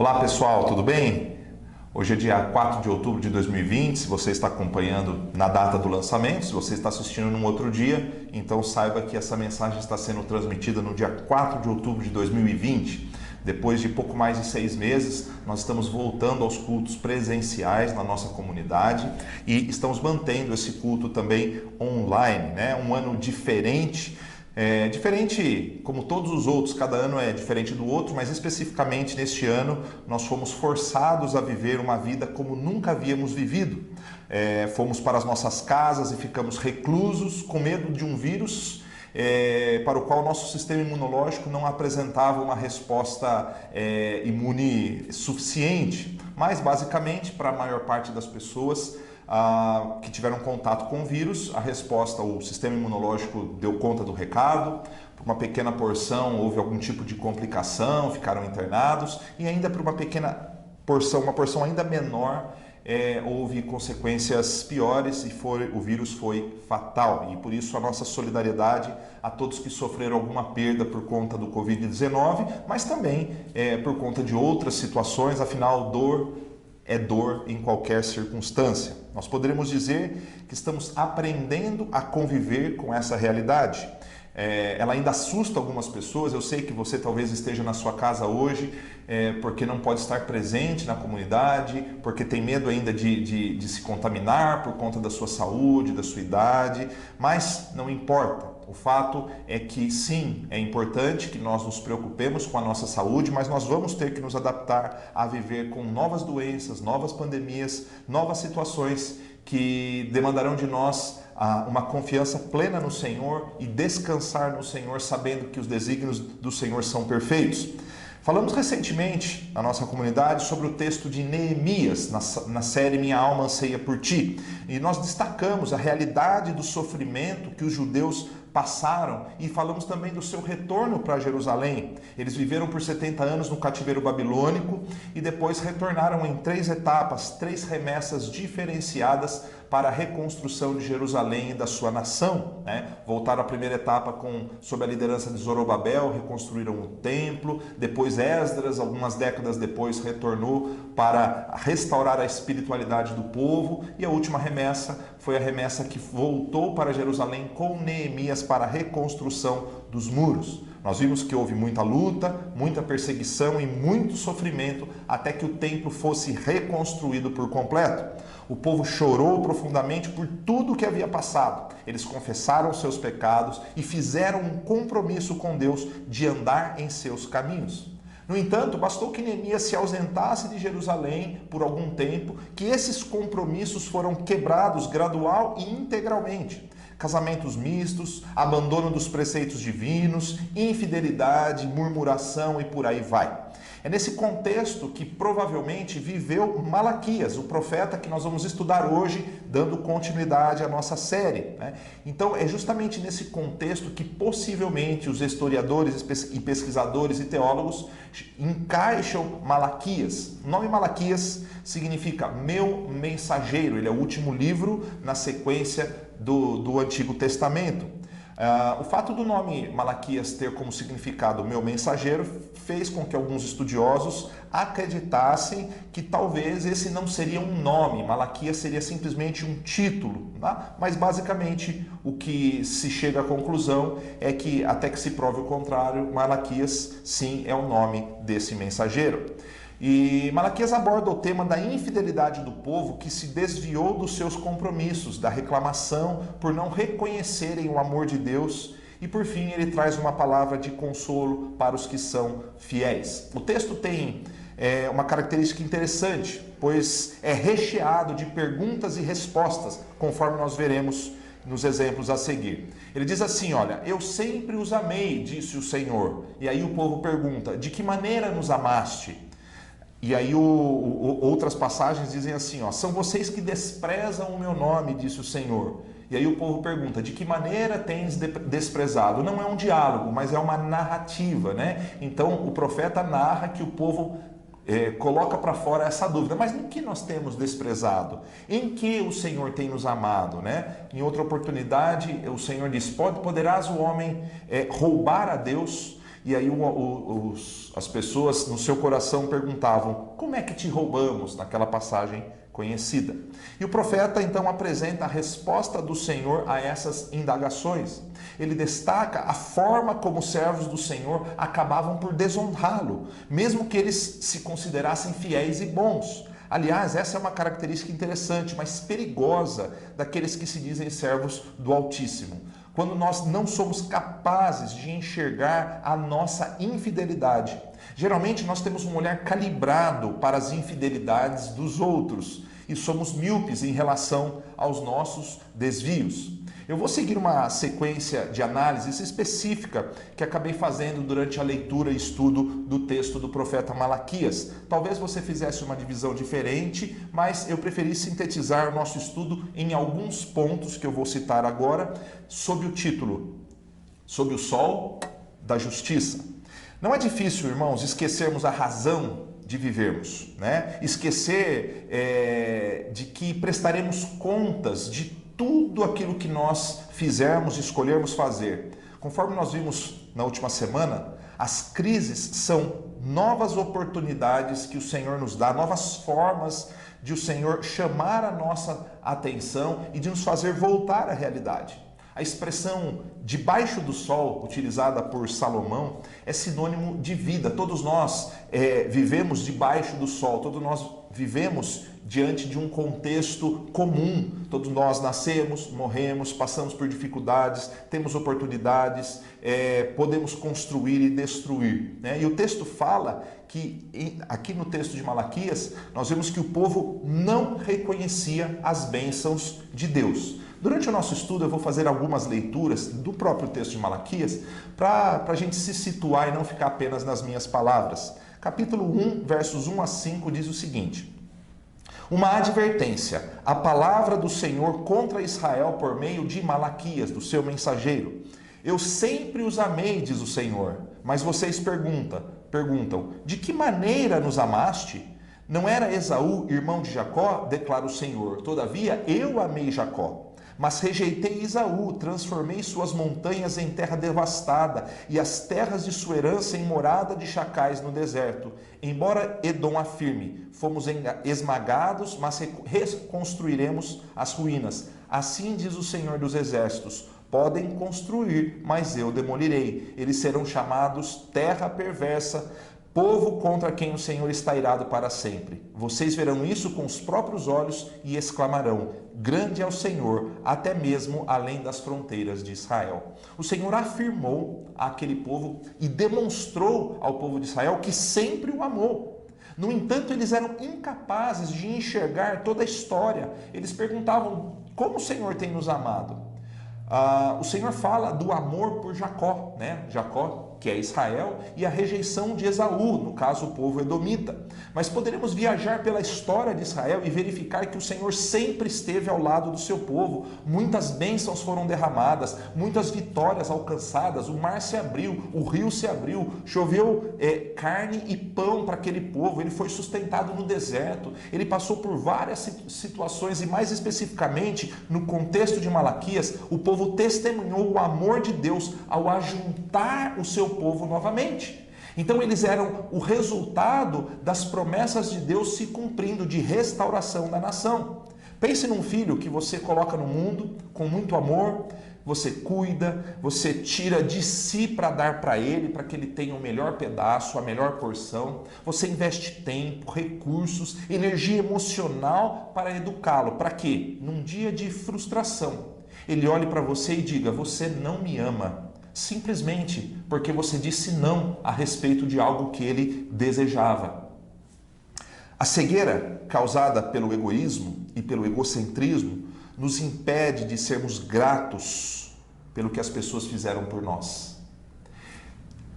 Olá pessoal, tudo bem? Hoje é dia 4 de outubro de 2020, se você está acompanhando na data do lançamento, se você está assistindo num outro dia, então saiba que essa mensagem está sendo transmitida no dia 4 de outubro de 2020. Depois de pouco mais de 6 meses, nós estamos voltando aos cultos presenciais na nossa comunidade e estamos mantendo esse culto também online, né? Um ano diferente. Diferente como todos os outros, cada ano é diferente do outro, mas especificamente neste ano nós fomos forçados a viver uma vida como nunca havíamos vivido. Fomos para as nossas casas e ficamos reclusos com medo de um vírus para o qual o nosso sistema imunológico não apresentava uma resposta imune suficiente, mas basicamente para a maior parte das pessoas que tiveram contato com o vírus, a resposta, o sistema imunológico deu conta do recado. Por uma pequena porção houve algum tipo de complicação, ficaram internados, e ainda por uma pequena porção, uma porção ainda menor, houve consequências piores e o vírus foi fatal. E por isso a nossa solidariedade a todos que sofreram alguma perda por conta do Covid-19, mas também por conta de outras situações, afinal, dor é dor em qualquer circunstância. Nós poderemos dizer que estamos aprendendo a conviver com essa realidade. Ela ainda assusta algumas pessoas. Eu sei que você talvez esteja na sua casa hoje porque não pode estar presente na comunidade, porque tem medo ainda de se contaminar por conta da sua saúde, da sua idade, mas não importa. O fato é que sim, é importante que nós nos preocupemos com a nossa saúde, mas nós vamos ter que nos adaptar a viver com novas doenças, novas pandemias, novas situações que demandarão de nós uma confiança plena no Senhor e descansar no Senhor, sabendo que os desígnios do Senhor são perfeitos. Falamos recentemente na nossa comunidade sobre o texto de Neemias, na série Minha Alma Anseia por Ti, e nós destacamos a realidade do sofrimento que os judeus passaram e falamos também do seu retorno para Jerusalém. Eles viveram por 70 anos no cativeiro babilônico e depois retornaram em 3 etapas, 3 remessas diferenciadas para a reconstrução de Jerusalém e da sua nação, né? Voltaram à primeira etapa sob a liderança de Zorobabel, reconstruíram o templo. Depois Esdras, algumas décadas depois, retornou para restaurar a espiritualidade do povo. E a última remessa foi a remessa que voltou para Jerusalém com Neemias para a reconstrução dos muros. Nós vimos que houve muita luta, muita perseguição e muito sofrimento até que o templo fosse reconstruído por completo. O povo chorou profundamente por tudo que havia passado. Eles confessaram seus pecados e fizeram um compromisso com Deus de andar em seus caminhos. No entanto, bastou que Neemias se ausentasse de Jerusalém por algum tempo, que esses compromissos foram quebrados gradual e integralmente. Casamentos mistos, abandono dos preceitos divinos, infidelidade, murmuração e por aí vai. É nesse contexto que provavelmente viveu Malaquias, o profeta que nós vamos estudar hoje, dando continuidade à nossa série, né? Então é justamente nesse contexto que possivelmente os historiadores e pesquisadores e teólogos encaixam Malaquias. O nome Malaquias significa meu mensageiro, ele é o último livro na sequência do Antigo Testamento. O fato do nome Malaquias ter como significado meu mensageiro fez com que alguns estudiosos acreditassem que talvez esse não seria um nome, Malaquias seria simplesmente um título, tá? Mas basicamente o que se chega à conclusão é que, até que se prove o contrário, Malaquias sim é o nome desse mensageiro. E Malaquias aborda o tema da infidelidade do povo que se desviou dos seus compromissos, da reclamação por não reconhecerem o amor de Deus, e por fim ele traz uma palavra de consolo para os que são fiéis. O texto tem uma característica interessante, pois é recheado de perguntas e respostas, conforme nós veremos nos exemplos a seguir. Ele diz assim, olha, eu sempre os amei, disse o Senhor. E aí o povo pergunta, de que maneira nos amaste? E aí outras passagens dizem assim, ó, são vocês que desprezam o meu nome, disse o Senhor. E aí o povo pergunta, de que maneira tens desprezado? Não é um diálogo, mas é uma narrativa, né? Então o profeta narra que o povo coloca para fora essa dúvida, mas em que nós temos desprezado? Em que o Senhor tem nos amado, né? Em outra oportunidade, o Senhor diz, poderás o homem roubar a Deus? E aí as pessoas no seu coração perguntavam: como é que te roubamos? Naquela passagem conhecida. E o profeta então apresenta a resposta do Senhor a essas indagações. Ele destaca a forma como os servos do Senhor acabavam por desonrá-lo, mesmo que eles se considerassem fiéis e bons. Aliás, essa é uma característica interessante, mas perigosa daqueles que se dizem servos do Altíssimo. Quando nós não somos capazes de enxergar a nossa infidelidade. Geralmente nós temos um olhar calibrado para as infidelidades dos outros e somos míopes em relação aos nossos desvios. Eu vou seguir uma sequência de análises específica que acabei fazendo durante a leitura e estudo do texto do profeta Malaquias. Talvez você fizesse uma divisão diferente, mas eu preferi sintetizar o nosso estudo em alguns pontos que eu vou citar agora, sob o título Sob o Sol da Justiça. Não é difícil, irmãos, esquecermos a razão de vivermos, né? Esquecer de que prestaremos contas de tudo aquilo que nós fizermos e escolhermos fazer. Conforme nós vimos na última semana, as crises são novas oportunidades que o Senhor nos dá, novas formas de o Senhor chamar a nossa atenção e de nos fazer voltar à realidade. A expressão debaixo do sol, utilizada por Salomão, é sinônimo de vida. Todos nós vivemos debaixo do sol, todos nós vivemos diante de um contexto comum. Todos nós nascemos, morremos, passamos por dificuldades, temos oportunidades, podemos construir e destruir, né? E o texto fala que, aqui no texto de Malaquias, nós vemos que o povo não reconhecia as bênçãos de Deus. Durante o nosso estudo eu vou fazer algumas leituras do próprio texto de Malaquias para a gente se situar e não ficar apenas nas minhas palavras. Capítulo 1, versos 1 a 5 diz o seguinte: uma advertência, a palavra do Senhor contra Israel por meio de Malaquias, do seu mensageiro. Eu sempre os amei, diz o Senhor, mas vocês perguntam, de que maneira nos amaste? Não era Esaú, irmão de Jacó? Declara o Senhor. Todavia eu amei Jacó. Mas rejeitei Esaú, transformei suas montanhas em terra devastada e as terras de sua herança em morada de chacais no deserto. Embora Edom afirme, fomos esmagados, mas reconstruiremos as ruínas. Assim diz o Senhor dos Exércitos, podem construir, mas eu demolirei. Eles serão chamados terra perversa, povo contra quem o Senhor está irado para sempre. Vocês verão isso com os próprios olhos e exclamarão, grande é o Senhor, até mesmo além das fronteiras de Israel. O Senhor afirmou àquele povo e demonstrou ao povo de Israel que sempre o amou. No entanto, eles eram incapazes de enxergar toda a história. Eles perguntavam, como o Senhor tem nos amado? O Senhor fala do amor por Jacó, né? Jacó, que é Israel, e a rejeição de Esaú, no caso o povo edomita. Mas poderemos viajar pela história de Israel e verificar que o Senhor sempre esteve ao lado do seu povo. Muitas bênçãos foram derramadas, muitas vitórias alcançadas, o mar se abriu, o rio se abriu, choveu carne e pão para aquele povo, ele foi sustentado no deserto, ele passou por várias situações e mais especificamente, no contexto de Malaquias, o povo testemunhou o amor de Deus ao ajuntar o seu povo novamente. Então eles eram o resultado das promessas de Deus se cumprindo, de restauração da nação. Pense num filho que você coloca no mundo com muito amor, você cuida, você tira de si para dar para ele, para que ele tenha o melhor pedaço, a melhor porção. Você investe tempo, recursos, energia emocional para educá-lo. Para quê? Num dia de frustração, ele olhe para você e diga, você não me ama. Simplesmente porque você disse não a respeito de algo que ele desejava. A cegueira causada pelo egoísmo e pelo egocentrismo nos impede de sermos gratos pelo que as pessoas fizeram por nós.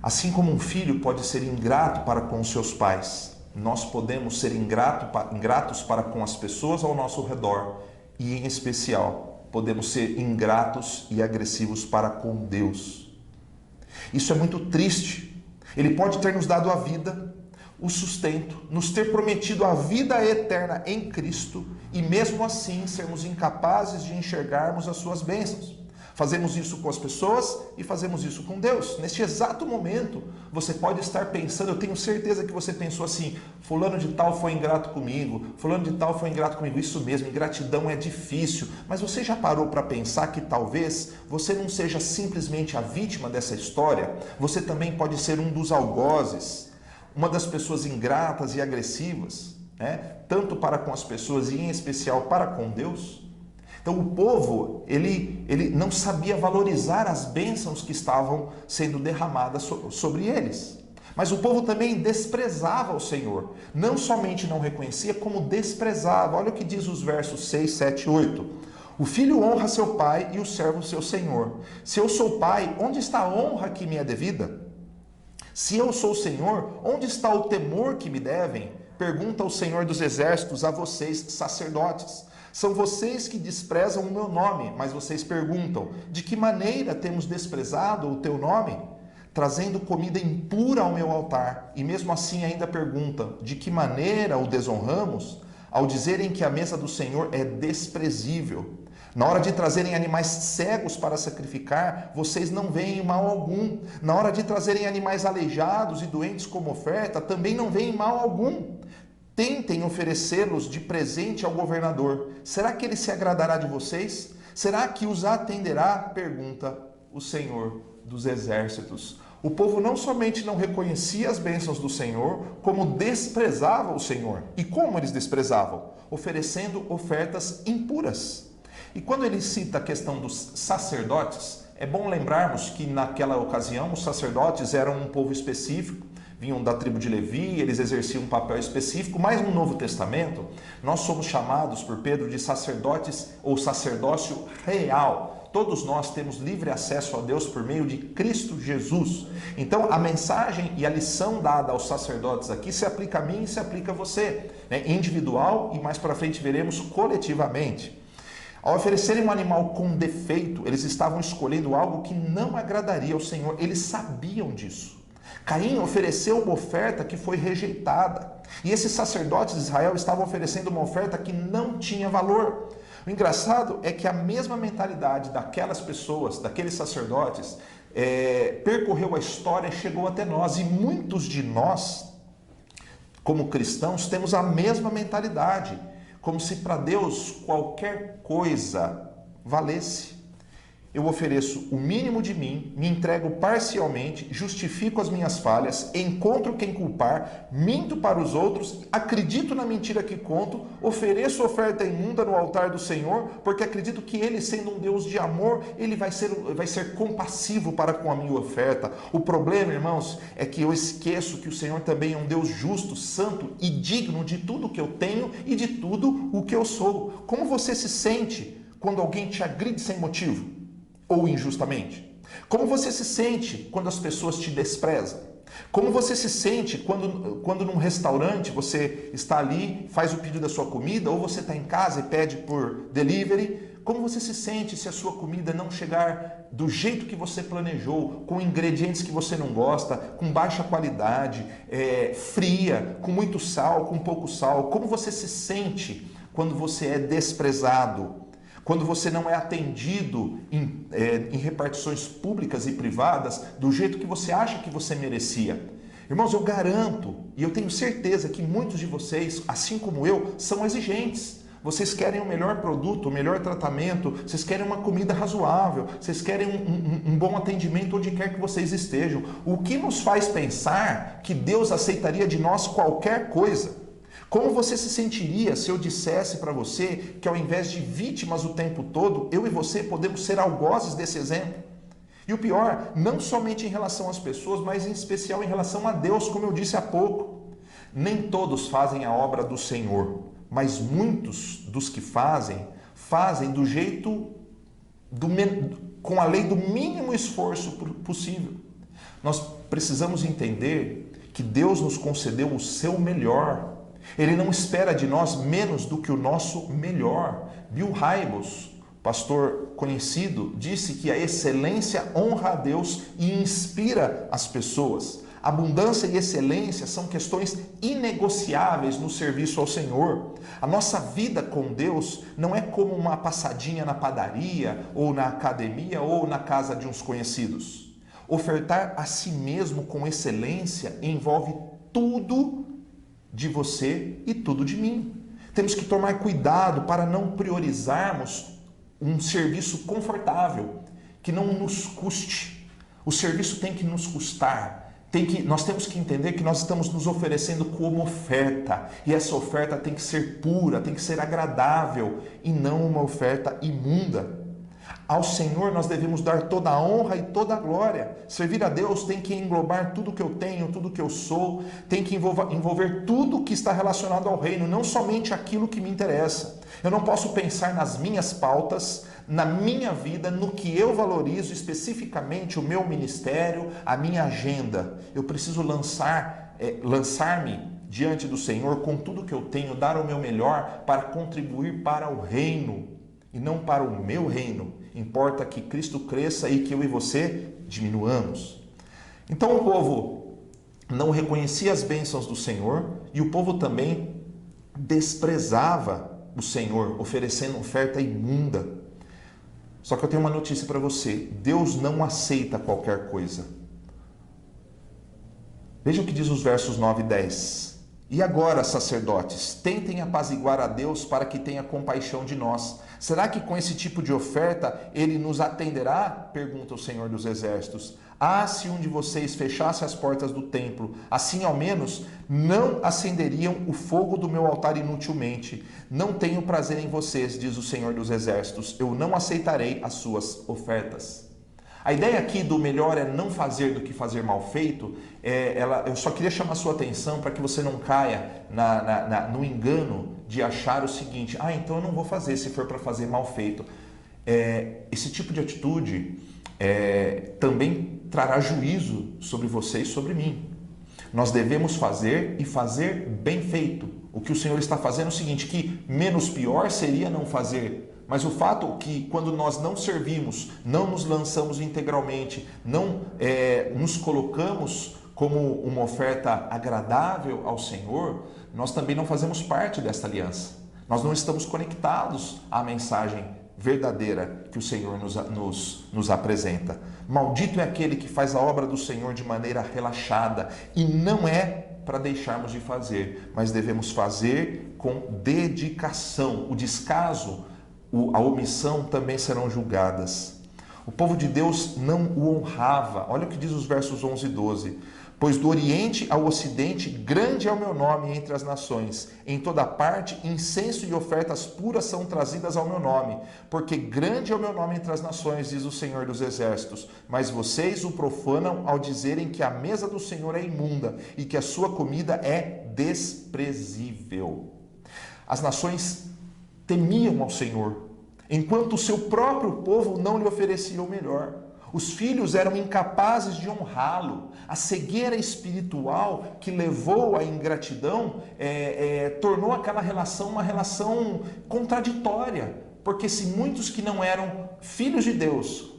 Assim como um filho pode ser ingrato para com os seus pais, nós podemos ser ingratos para com as pessoas ao nosso redor e, em especial, podemos ser ingratos e agressivos para com Deus. Isso é muito triste. Ele pode ter nos dado a vida, o sustento, nos ter prometido a vida eterna em Cristo e mesmo assim sermos incapazes de enxergarmos as suas bênçãos. Fazemos isso com as pessoas e fazemos isso com Deus. Neste exato momento, você pode estar pensando, eu tenho certeza que você pensou assim, fulano de tal foi ingrato comigo, fulano de tal foi ingrato comigo. Isso mesmo, ingratidão é difícil. Mas você já parou para pensar que talvez você não seja simplesmente a vítima dessa história? Você também pode ser um dos algozes, uma das pessoas ingratas e agressivas, né? Tanto para com as pessoas e em especial para com Deus. Então o povo, ele não sabia valorizar as bênçãos que estavam sendo derramadas sobre eles. Mas o povo também desprezava o Senhor. Não somente não reconhecia, como desprezava. Olha o que diz os versos 6, 7 e 8. O filho honra seu pai e o servo seu senhor. Se eu sou pai, onde está a honra que me é devida? Se eu sou Senhor, onde está o temor que me devem? Pergunta o Senhor dos Exércitos a vocês, sacerdotes. São vocês que desprezam o meu nome, mas vocês perguntam, de que maneira temos desprezado o teu nome? Trazendo comida impura ao meu altar. E mesmo assim ainda perguntam, de que maneira o desonramos? Ao dizerem que a mesa do Senhor é desprezível. Na hora de trazerem animais cegos para sacrificar, vocês não veem mal algum. Na hora de trazerem animais aleijados e doentes como oferta, também não veem mal algum. Tentem oferecê-los de presente ao governador. Será que ele se agradará de vocês? Será que os atenderá? Pergunta o Senhor dos Exércitos. O povo não somente não reconhecia as bênçãos do Senhor, como desprezava o Senhor. E como eles desprezavam? Oferecendo ofertas impuras. E quando ele cita a questão dos sacerdotes, é bom lembrarmos que naquela ocasião os sacerdotes eram um povo específico, vinham da tribo de Levi, eles exerciam um papel específico, mas no Novo Testamento nós somos chamados por Pedro de sacerdotes ou sacerdócio real. Todos nós temos livre acesso a Deus por meio de Cristo Jesus. Então a mensagem e a lição dada aos sacerdotes aqui se aplica a mim e se aplica a você, né? Individual e mais para frente veremos coletivamente. Ao oferecerem um animal com defeito, eles estavam escolhendo algo que não agradaria ao Senhor. Eles sabiam disso. Caim ofereceu uma oferta que foi rejeitada. E esses sacerdotes de Israel estavam oferecendo uma oferta que não tinha valor. O engraçado é que a mesma mentalidade daquelas pessoas, daqueles sacerdotes, percorreu a história e chegou até nós. E muitos de nós, como cristãos, temos a mesma mentalidade. Como se para Deus qualquer coisa valesse. Eu ofereço o mínimo de mim, me entrego parcialmente, justifico as minhas falhas, encontro quem culpar, minto para os outros, acredito na mentira que conto, ofereço oferta imunda no altar do Senhor, porque acredito que Ele, sendo um Deus de amor, Ele vai ser compassivo para com a minha oferta. O problema, irmãos, é que eu esqueço que o Senhor também é um Deus justo, santo e digno de tudo que eu tenho e de tudo o que eu sou. Como você se sente quando alguém te agride sem motivo? Ou injustamente? Como você se sente quando as pessoas te desprezam? Como você se sente quando num restaurante você está ali, faz o pedido da sua comida, ou você está em casa e pede por delivery? Como você se sente se a sua comida não chegar do jeito que você planejou, com ingredientes que você não gosta, com baixa qualidade, fria, com muito sal, com pouco sal? Como você se sente quando você é desprezado? Quando você não é atendido em repartições públicas e privadas do jeito que você acha que você merecia. Irmãos, eu garanto e eu tenho certeza que muitos de vocês, assim como eu, são exigentes. Vocês querem o melhor produto, o melhor tratamento, vocês querem uma comida razoável, vocês querem um bom atendimento onde quer que vocês estejam. O que nos faz pensar que Deus aceitaria de nós qualquer coisa? Como você se sentiria se eu dissesse para você que ao invés de vítimas o tempo todo, eu e você podemos ser algozes desse exemplo? E o pior, não somente em relação às pessoas, mas em especial em relação a Deus, como eu disse há pouco. Nem todos fazem a obra do Senhor, mas muitos dos que fazem do jeito, com a lei do mínimo esforço possível. Nós precisamos entender que Deus nos concedeu o seu melhor. Ele não espera de nós menos do que o nosso melhor. Bill Hybels, pastor conhecido, disse que a excelência honra a Deus e inspira as pessoas. Abundância e excelência são questões inegociáveis no serviço ao Senhor. A nossa vida com Deus não é como uma passadinha na padaria, ou na academia, ou na casa de uns conhecidos. Ofertar a si mesmo com excelência envolve tudo de você e tudo de mim. Temos que tomar cuidado para não priorizarmos um serviço confortável, que não nos custe. O serviço tem que nos custar. Nós temos que entender que nós estamos nos oferecendo como oferta. E essa oferta tem que ser pura, tem que ser agradável e não uma oferta imunda. Ao Senhor nós devemos dar toda a honra e toda a glória. Servir a Deus tem que englobar tudo que eu tenho, tudo que eu sou, tem que envolver tudo que está relacionado ao reino, não somente aquilo que me interessa. Eu não posso pensar nas minhas pautas, na minha vida, no que eu valorizo especificamente, o meu ministério, a minha agenda. Eu preciso lançar-me diante do Senhor com tudo que eu tenho, dar o meu melhor para contribuir para o reino e não para o meu reino. Importa que Cristo cresça e que eu e você diminuamos. Então o povo não reconhecia as bênçãos do Senhor e o povo também desprezava o Senhor, oferecendo oferta imunda. Só que eu tenho uma notícia para você: Deus não aceita qualquer coisa. Veja o que diz os versos 9 e 10. E agora, sacerdotes, tentem apaziguar a Deus para que tenha compaixão de nós. Será que com esse tipo de oferta ele nos atenderá? Pergunta o Senhor dos Exércitos. Ah, se um de vocês fechasse as portas do templo, assim ao menos não acenderiam o fogo do meu altar inutilmente. Não tenho prazer em vocês, diz o Senhor dos Exércitos. Eu não aceitarei as suas ofertas. A ideia aqui do melhor é não fazer do que fazer mal feito. Eu só queria chamar a sua atenção para que você não caia no engano de achar o seguinte: então eu não vou fazer se for para fazer mal feito. Esse tipo de atitude também trará juízo sobre você e sobre mim. Nós devemos fazer e fazer bem feito. O que o Senhor está fazendo é o seguinte, que menos pior seria não fazer. Mas o fato é que quando nós não servimos, não nos lançamos integralmente, não nos colocamos como uma oferta agradável ao Senhor, nós também não fazemos parte desta aliança. Nós não estamos conectados à mensagem verdadeira que o Senhor nos apresenta. Maldito é aquele que faz a obra do Senhor de maneira relaxada, e não é para deixarmos de fazer, mas devemos fazer com dedicação. O descaso, a omissão também serão julgadas. O povo de Deus não o honrava. Olha o que diz os versos 11 e 12. Pois do Oriente ao Ocidente, grande é o meu nome entre as nações. Em toda parte, incenso e ofertas puras são trazidas ao meu nome. Porque grande é o meu nome entre as nações, diz o Senhor dos Exércitos. Mas vocês o profanam ao dizerem que a mesa do Senhor é imunda e que a sua comida é desprezível. As nações temiam ao Senhor, enquanto o seu próprio povo não lhe oferecia o melhor. Os filhos eram incapazes de honrá-lo. A cegueira espiritual que levou à ingratidão tornou aquela relação uma relação contraditória. Porque se muitos que não eram filhos de Deus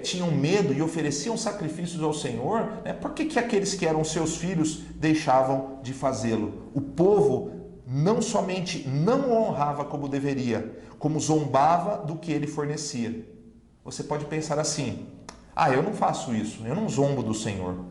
tinham medo e ofereciam sacrifícios ao Senhor, por que aqueles que eram seus filhos deixavam de fazê-lo? O povo não somente não o honrava como deveria, como zombava do que ele fornecia. Você pode pensar assim: eu não faço isso, eu não zombo do Senhor.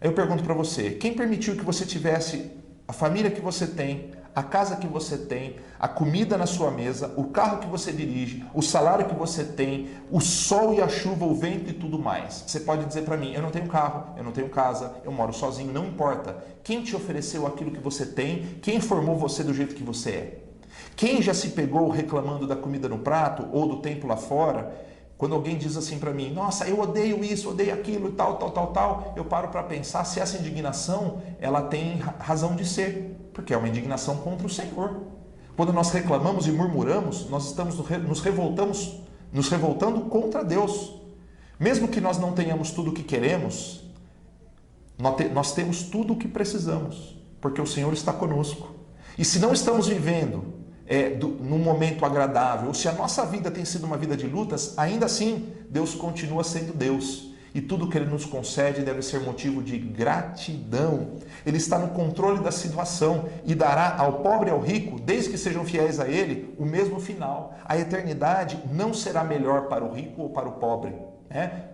Eu pergunto para você, quem permitiu que você tivesse a família que você tem, a casa que você tem, a comida na sua mesa, o carro que você dirige, o salário que você tem, o sol e a chuva, o vento e tudo mais? Você pode dizer para mim: eu não tenho carro, eu não tenho casa, eu moro sozinho. Não importa. Quem te ofereceu aquilo que você tem? Quem formou você do jeito que você é? Quem já se pegou reclamando da comida no prato ou do tempo lá fora? Quando alguém diz assim para mim: nossa, eu odeio isso, odeio aquilo, tal, eu paro para pensar se essa indignação ela tem razão de ser, porque é uma indignação contra o Senhor. Quando nós reclamamos e murmuramos, nós estamos nos revoltando contra Deus. Mesmo que nós não tenhamos tudo o que queremos, nós temos tudo o que precisamos, porque o Senhor está conosco. E se não estamos vivendo num momento agradável, ou se a nossa vida tem sido uma vida de lutas, ainda assim Deus continua sendo Deus. e tudo que Ele nos concede deve ser motivo de gratidão. Ele está no controle da situação e dará ao pobre e ao rico, desde que sejam fiéis a Ele, o mesmo final. A eternidade não será melhor para o rico ou para o pobre,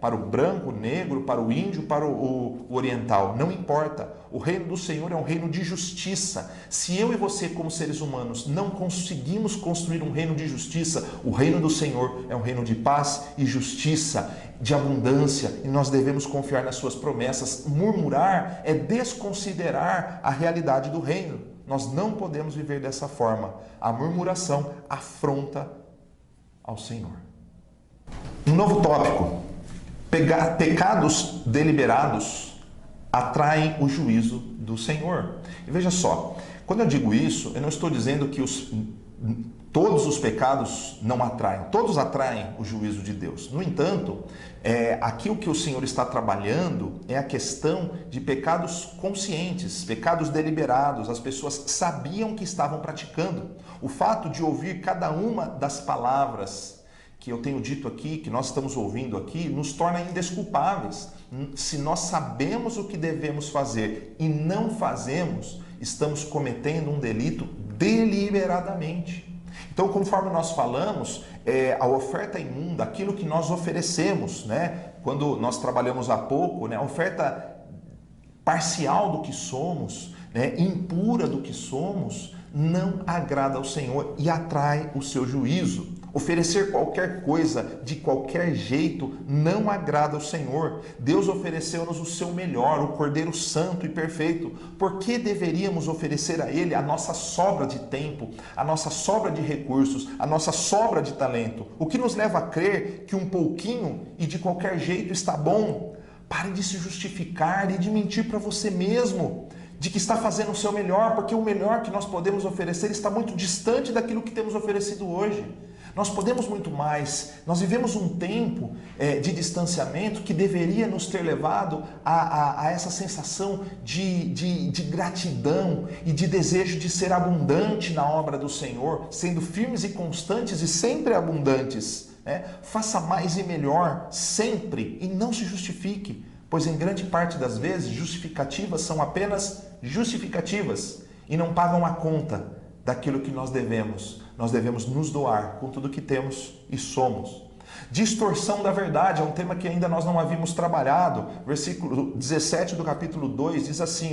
para o branco, o negro, para o índio, para o oriental, não importa. O reino do Senhor é um reino de justiça. Se eu e você, como seres humanos, não conseguimos construir um reino de justiça, o reino do Senhor é um reino de paz e justiça, de abundância, e nós devemos confiar nas suas promessas. Murmurar é desconsiderar a realidade do reino. Nós não podemos viver dessa forma. A murmuração afronta ao Senhor. Um novo tópico. Pecados deliberados atraem o juízo do Senhor. E veja só, quando eu digo isso, eu não estou dizendo que todos os pecados não atraem, todos atraem o juízo de Deus. No entanto, aqui o que o Senhor está trabalhando é a questão de pecados conscientes, pecados deliberados. As pessoas sabiam que estavam praticando. O fato de ouvir cada uma das palavras que eu tenho dito aqui, que nós estamos ouvindo aqui, nos torna indesculpáveis. Se nós sabemos o que devemos fazer e não fazemos, estamos cometendo um delito deliberadamente. Então, conforme nós falamos, a oferta imunda, aquilo que nós oferecemos, quando nós trabalhamos há pouco, a oferta parcial do que somos, impura do que somos, não agrada ao Senhor e atrai o seu juízo. Oferecer qualquer coisa de qualquer jeito não agrada ao Senhor. Deus ofereceu-nos o seu melhor, o Cordeiro Santo e Perfeito. Por que deveríamos oferecer a Ele a nossa sobra de tempo, a nossa sobra de recursos, a nossa sobra de talento? O que nos leva a crer que um pouquinho e de qualquer jeito está bom? Pare de se justificar e de mentir para você mesmo, de que está fazendo o seu melhor, porque o melhor que nós podemos oferecer está muito distante daquilo que temos oferecido hoje. Nós podemos muito mais. Nós vivemos um tempo de distanciamento que deveria nos ter levado a essa sensação de gratidão e de desejo de ser abundante na obra do Senhor, sendo firmes e constantes e sempre abundantes. Faça mais e melhor sempre e não se justifique, pois em grande parte das vezes justificativas são apenas justificativas e não pagam a conta daquilo que nós devemos. Nós devemos nos doar com tudo que temos e somos. Distorção da verdade é um tema que ainda nós não havíamos trabalhado. Versículo 17 do capítulo 2 diz assim,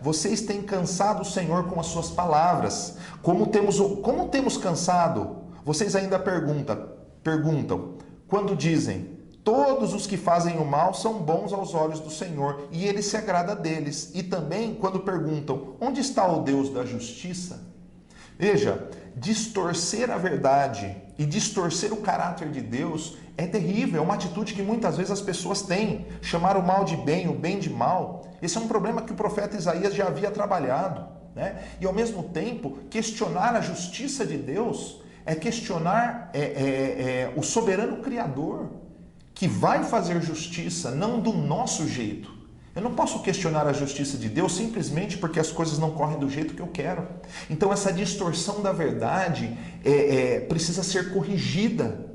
vocês têm cansado o Senhor com as suas palavras. Como temos cansado? Vocês ainda perguntam, quando dizem, todos os que fazem o mal são bons aos olhos do Senhor e Ele se agrada deles. E também quando perguntam, onde está o Deus da justiça? Veja, distorcer a verdade e distorcer o caráter de Deus é terrível, é uma atitude que muitas vezes as pessoas têm. Chamar o mal de bem, o bem de mal. Esse é um problema que o profeta Isaías já havia trabalhado. E ao mesmo tempo, questionar a justiça de Deus é questionar o soberano Criador, que vai fazer justiça, não do nosso jeito. Eu não posso questionar a justiça de Deus simplesmente porque as coisas não correm do jeito que eu quero. Então essa distorção da verdade precisa ser corrigida,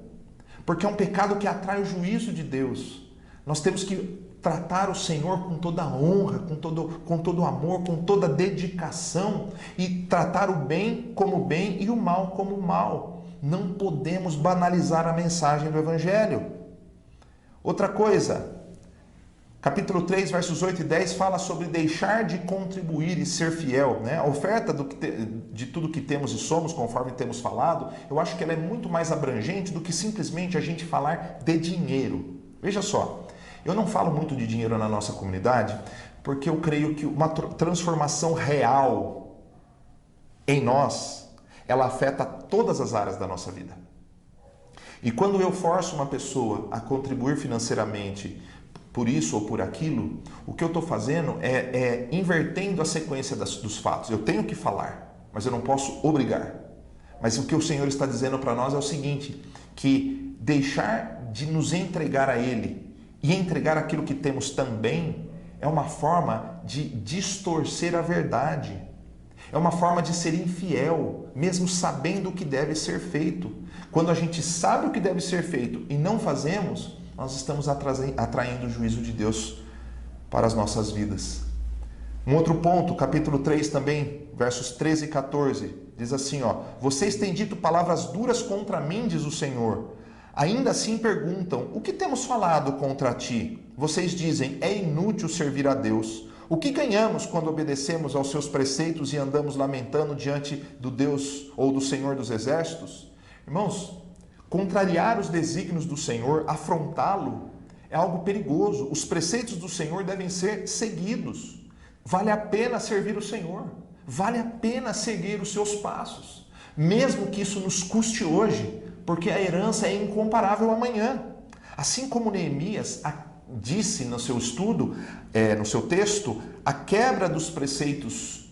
porque é um pecado que atrai o juízo de Deus. Nós temos que tratar o Senhor com toda a honra, com todo amor, com toda dedicação e tratar o bem como bem e o mal como mal. Não podemos banalizar a mensagem do Evangelho. Outra coisa, capítulo 3, versos 8 e 10 fala sobre deixar de contribuir e ser fiel. A oferta de tudo que temos e somos, conforme temos falado, eu acho que ela é muito mais abrangente do que simplesmente a gente falar de dinheiro. Veja só, eu não falo muito de dinheiro na nossa comunidade, porque eu creio que uma transformação real em nós, ela afeta todas as áreas da nossa vida. E quando eu forço uma pessoa a contribuir financeiramente por isso ou por aquilo, o que eu estou fazendo é invertendo a sequência dos fatos. Eu tenho que falar, mas eu não posso obrigar. Mas o que o Senhor está dizendo para nós é o seguinte, que deixar de nos entregar a Ele e entregar aquilo que temos também é uma forma de distorcer a verdade. É uma forma de ser infiel, mesmo sabendo o que deve ser feito. Quando a gente sabe o que deve ser feito e não fazemos, nós estamos atraindo o juízo de Deus para as nossas vidas. Um outro ponto, capítulo 3 também, versos 13 e 14, diz assim, vocês têm dito palavras duras contra mim, diz o Senhor. Ainda assim perguntam, o que temos falado contra ti? Vocês dizem, é inútil servir a Deus. O que ganhamos quando obedecemos aos seus preceitos e andamos lamentando diante do Deus ou do Senhor dos Exércitos? Irmãos, contrariar os desígnios do Senhor, afrontá-lo, é algo perigoso. Os preceitos do Senhor devem ser seguidos. Vale a pena servir o Senhor. Vale a pena seguir os seus passos. Mesmo que isso nos custe hoje, porque a herança é incomparável amanhã. Assim como Neemias disse no seu estudo, no seu texto, a quebra dos preceitos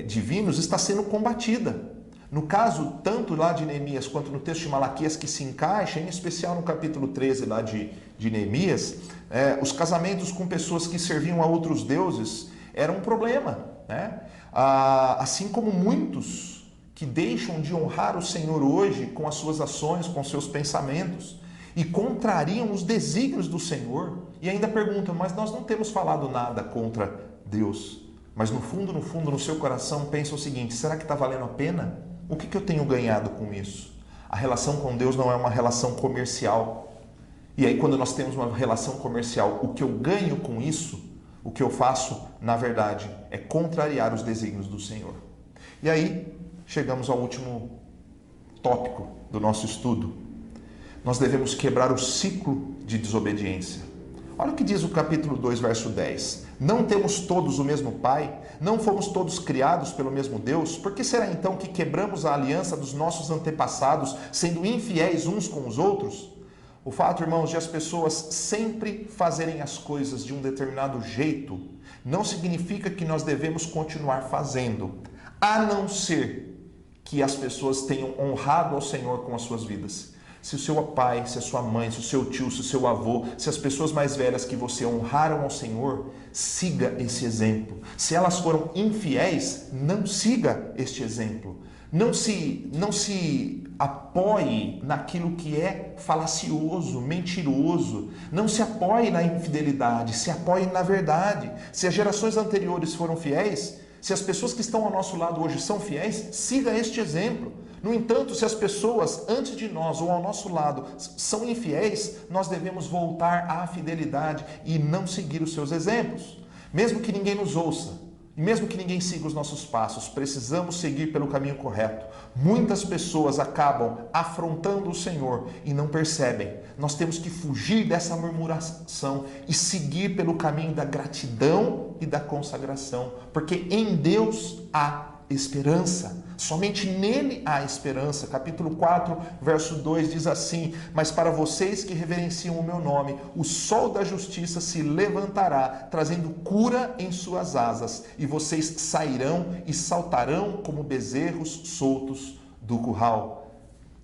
divinos está sendo combatida. No caso, tanto lá de Neemias quanto no texto de Malaquias, que se encaixa, em especial no capítulo 13 lá de Neemias, os casamentos com pessoas que serviam a outros deuses eram um problema, né? Assim como muitos que deixam de honrar o Senhor hoje com as suas ações, com seus pensamentos, e contrariam os desígnios do Senhor, e ainda perguntam, mas nós não temos falado nada contra Deus. Mas no fundo, no seu coração, pensa o seguinte, será que está valendo a pena? O que eu tenho ganhado com isso? A relação com Deus não é uma relação comercial. E aí, quando nós temos uma relação comercial, o que eu ganho com isso, o que eu faço, na verdade, é contrariar os desígnios do Senhor. E aí, chegamos ao último tópico do nosso estudo. Nós devemos quebrar o ciclo de desobediência. Olha o que diz o capítulo 2, verso 10. Não temos todos o mesmo Pai? Não fomos todos criados pelo mesmo Deus? Por que será então que quebramos a aliança dos nossos antepassados, sendo infiéis uns com os outros? O fato, irmãos, de as pessoas sempre fazerem as coisas de um determinado jeito, não significa que nós devemos continuar fazendo, a não ser que as pessoas tenham honrado ao Senhor com as suas vidas. Se o seu pai, se a sua mãe, se o seu tio, se o seu avô, se as pessoas mais velhas que você honraram ao Senhor, siga esse exemplo. Se elas foram infiéis, não siga este exemplo. Não se apoie naquilo que é falacioso, mentiroso. Não se apoie na infidelidade, se apoie na verdade. Se as gerações anteriores foram fiéis, se as pessoas que estão ao nosso lado hoje são fiéis, siga este exemplo. No entanto, se as pessoas antes de nós ou ao nosso lado são infiéis, nós devemos voltar à fidelidade e não seguir os seus exemplos. Mesmo que ninguém nos ouça, e mesmo que ninguém siga os nossos passos, precisamos seguir pelo caminho correto. Muitas pessoas acabam afrontando o Senhor e não percebem. Nós temos que fugir dessa murmuração e seguir pelo caminho da gratidão e da consagração, porque em Deus há esperança. Somente nele há esperança. Capítulo 4, verso 2 diz assim: mas para vocês que reverenciam o meu nome, o sol da justiça se levantará, trazendo cura em suas asas, e vocês sairão e saltarão como bezerros soltos do curral.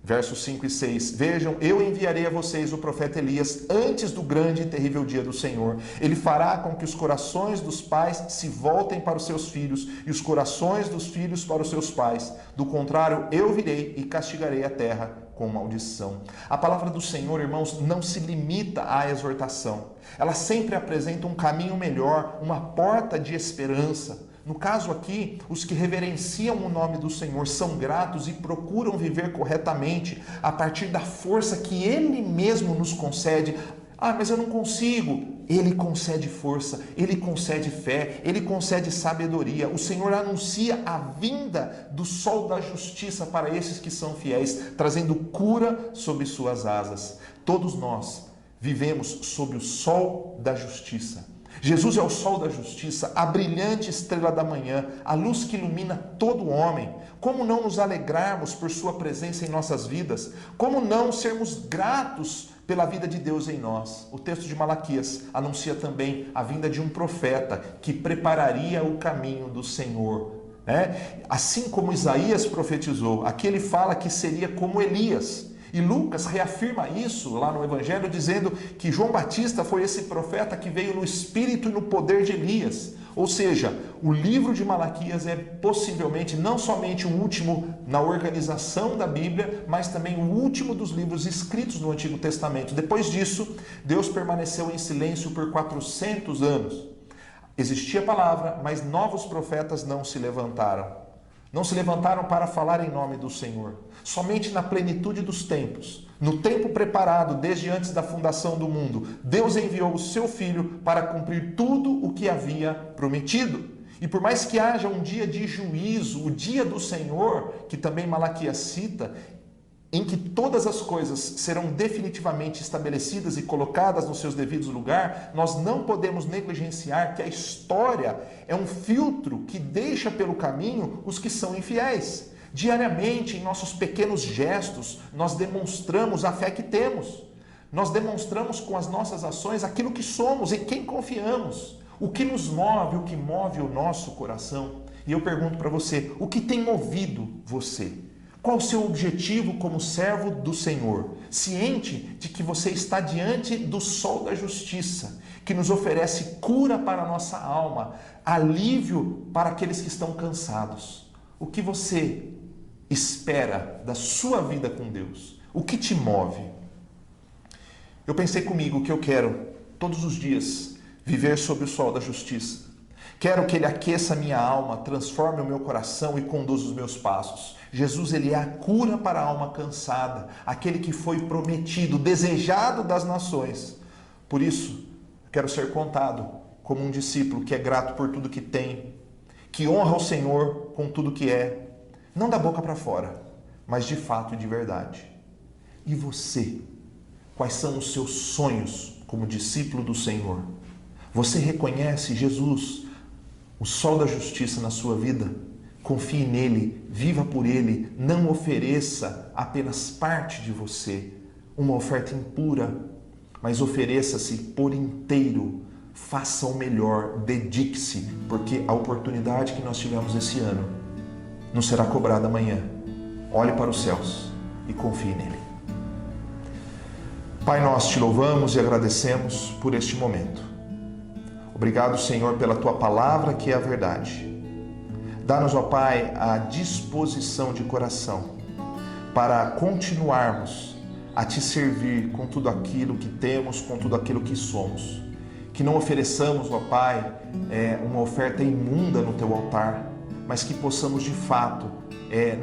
Versos 5 e 6. Vejam, eu enviarei a vocês o profeta Elias antes do grande e terrível dia do Senhor. Ele fará com que os corações dos pais se voltem para os seus filhos e os corações dos filhos para os seus pais. Do contrário, eu virei e castigarei a terra com maldição. A palavra do Senhor, irmãos, não se limita à exortação. Ela sempre apresenta um caminho melhor, uma porta de esperança. No caso aqui, os que reverenciam o nome do Senhor são gratos e procuram viver corretamente a partir da força que Ele mesmo nos concede. Ah, mas eu não consigo. Ele concede força, Ele concede fé, Ele concede sabedoria. O Senhor anuncia a vinda do sol da justiça para esses que são fiéis, trazendo cura sob suas asas. Todos nós vivemos sob o sol da justiça. Jesus é o sol da justiça, a brilhante estrela da manhã, a luz que ilumina todo homem. Como não nos alegrarmos por sua presença em nossas vidas? Como não sermos gratos pela vida de Deus em nós? O texto de Malaquias anuncia também a vinda de um profeta que prepararia o caminho do Senhor. Assim como Isaías profetizou, aqui ele fala que seria como Elias. E Lucas reafirma isso lá no Evangelho, dizendo que João Batista foi esse profeta que veio no espírito e no poder de Elias. Ou seja, o livro de Malaquias é possivelmente não somente o último na organização da Bíblia, mas também o último dos livros escritos no Antigo Testamento. Depois disso, Deus permaneceu em silêncio por 400 anos. Existia a palavra, mas novos profetas não se levantaram. Não se levantaram para falar em nome do Senhor. Somente na plenitude dos tempos, no tempo preparado desde antes da fundação do mundo, Deus enviou o seu Filho para cumprir tudo o que havia prometido. E por mais que haja um dia de juízo, o dia do Senhor, que também Malaquias cita, em que todas as coisas serão definitivamente estabelecidas e colocadas nos seus devidos lugares, nós não podemos negligenciar que a história é um filtro que deixa pelo caminho os que são infiéis. Diariamente, em nossos pequenos gestos, nós demonstramos a fé que temos. Nós demonstramos com as nossas ações aquilo que somos, em quem confiamos, o que nos move, o que move o nosso coração. E eu pergunto para você, o que tem movido você? Qual o seu objetivo como servo do Senhor? Ciente de que você está diante do sol da justiça, que nos oferece cura para a nossa alma, alívio para aqueles que estão cansados. O que você espera da sua vida com Deus? O que te move? Eu pensei comigo que eu quero, todos os dias, viver sob o sol da justiça. Quero que Ele aqueça a minha alma, transforme o meu coração e conduza os meus passos. Jesus, Ele é a cura para a alma cansada, aquele que foi prometido, desejado das nações. Por isso, quero ser contado como um discípulo que é grato por tudo que tem, que honra o Senhor com tudo que é, não da boca para fora, mas de fato e de verdade. E você? Quais são os seus sonhos como discípulo do Senhor? Você reconhece Jesus, o sol da justiça na sua vida? Confie nele, viva por ele, não ofereça apenas parte de você, uma oferta impura, mas ofereça-se por inteiro, faça o melhor, dedique-se, porque a oportunidade que nós tivemos esse ano não será cobrada amanhã. Olhe para os céus e confie nele. Pai, nós te louvamos e agradecemos por este momento. Obrigado, Senhor, pela tua palavra que é a verdade. Dá-nos, ó Pai, a disposição de coração para continuarmos a te servir com tudo aquilo que temos, com tudo aquilo que somos. Que não ofereçamos, ó Pai, uma oferta imunda no teu altar, mas que possamos de fato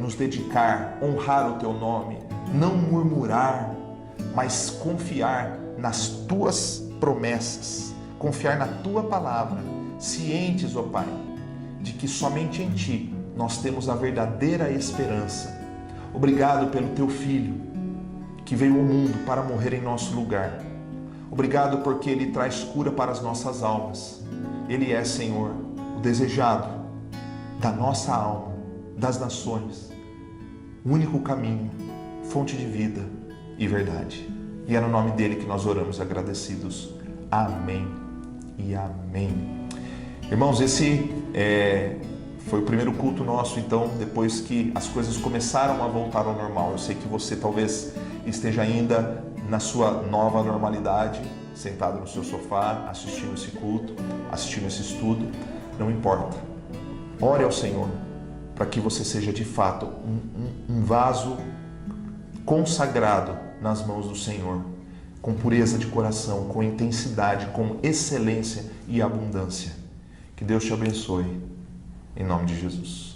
nos dedicar, honrar o teu nome, não murmurar, mas confiar nas tuas promessas, confiar na tua palavra, cientes, ó Pai, de que somente em Ti nós temos a verdadeira esperança. Obrigado pelo Teu Filho, que veio ao mundo para morrer em nosso lugar. Obrigado porque Ele traz cura para as nossas almas. Ele é, Senhor, o desejado da nossa alma, das nações, o único caminho, fonte de vida e verdade. E é no nome dEle que nós oramos agradecidos. Amém e amém. Irmãos, esse foi o primeiro culto nosso, então, depois que as coisas começaram a voltar ao normal. Eu sei que você talvez esteja ainda na sua nova normalidade, sentado no seu sofá, assistindo esse culto, assistindo esse estudo. Não importa. Ore ao Senhor para que você seja de fato um vaso consagrado nas mãos do Senhor, com pureza de coração, com intensidade, com excelência e abundância. Que Deus te abençoe, em nome de Jesus.